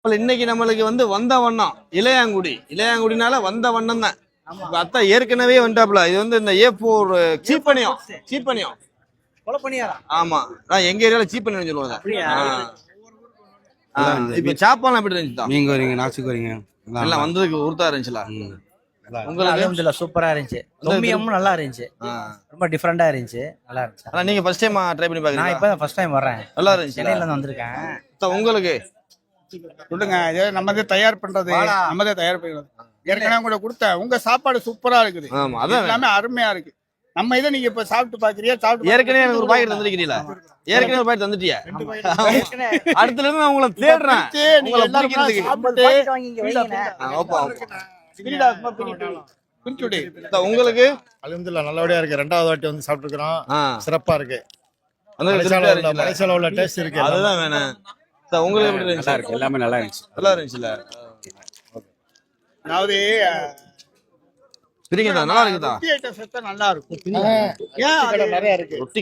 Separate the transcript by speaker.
Speaker 1: இன்னைக்கு நம்மளுக்கு வந்து வந்த வண்ணம் இளையாங்குடினால வந்த வண்ணம் தான். அத்தா ஏற்கனவே வந்துட்டாப்ல. இது வந்து இந்த A4 சீப்பனியம் ஆமா. எங்க ஏரியால சீப்பனியம் சொல்லுவாங்க. இப்ப சாப்பாடுலாம் எப்படி இருந்துச்சு?
Speaker 2: மீன் கோரிங்க, நாச்சு கோரிங்க
Speaker 1: எல்லாம் வந்ததுக்கு உருத்தா இருந்துச்சுல.
Speaker 3: உங்களுக்கு சூப்பரா இருந்துச்சு. தொம்மியமும் நல்லா இருந்துச்சு. ரொம்ப டிஃபரெண்டா இருந்துச்சு. நல்லா இருந்துச்சு.
Speaker 1: ஆனா நீங்க ஃபர்ஸ்ட் டைம் ட்ரை பண்ணி பாக்குறீங்க?
Speaker 3: நான் இப்பதான் ஃபர்ஸ்ட் டைம் வர்றேன்.
Speaker 1: நல்லா இருந்துச்சு.
Speaker 3: சென்னையில இருந்து வந்திருக்கேன்.
Speaker 1: உங்களுக்கு
Speaker 4: சொல்லுங்க. இது நம்மதே தயார் பண்றது. ஏற்கனவே கூட கொடுத்தேன். உங்க சாப்பாடு சூப்பரா இருக்குது.
Speaker 1: ஆமா, அதான்
Speaker 4: எல்லாமே அருமையா இருக்கு. நம்ம இதை நீங்க இப்ப சாப்பிட்டு பாக்குறியா?
Speaker 1: ஏற்கனவே எனக்கு ஒரு பாக்கெட் தந்திருக்கீங்களா? ஏற்கனவே ஒரு பாக்கெட் தந்துட்டியா? அடுத்துல இருந்து நான் உங்களை தேடுறேன். உங்களை பிடிக்கிறதுக்கு. உங்களுக்கு
Speaker 5: அல்ஹம்துலில்லாஹ் நல்லபடியா இருக்கு. ரெண்டாவது வாட்டி வந்து சாப்பிட்டுக்கிறோம். சிறப்பா இருக்கு. மலேசியால உள்ள டேஸ்ட் இருக்கு.
Speaker 1: அதுதான் வேணும். உங்களுக்கு எப்படி இருந்துச்சு?
Speaker 2: நல்லா இருக்கு. எல்லாமே நல்லா இருந்துச்சு.
Speaker 1: நல்லா இருந்துச்சுல.
Speaker 4: அதாவது
Speaker 1: பிரிங்கதா நல்லா இருக்குதா?
Speaker 4: நல்லா இருக்கும். ஏன் நிறைய இருக்கு.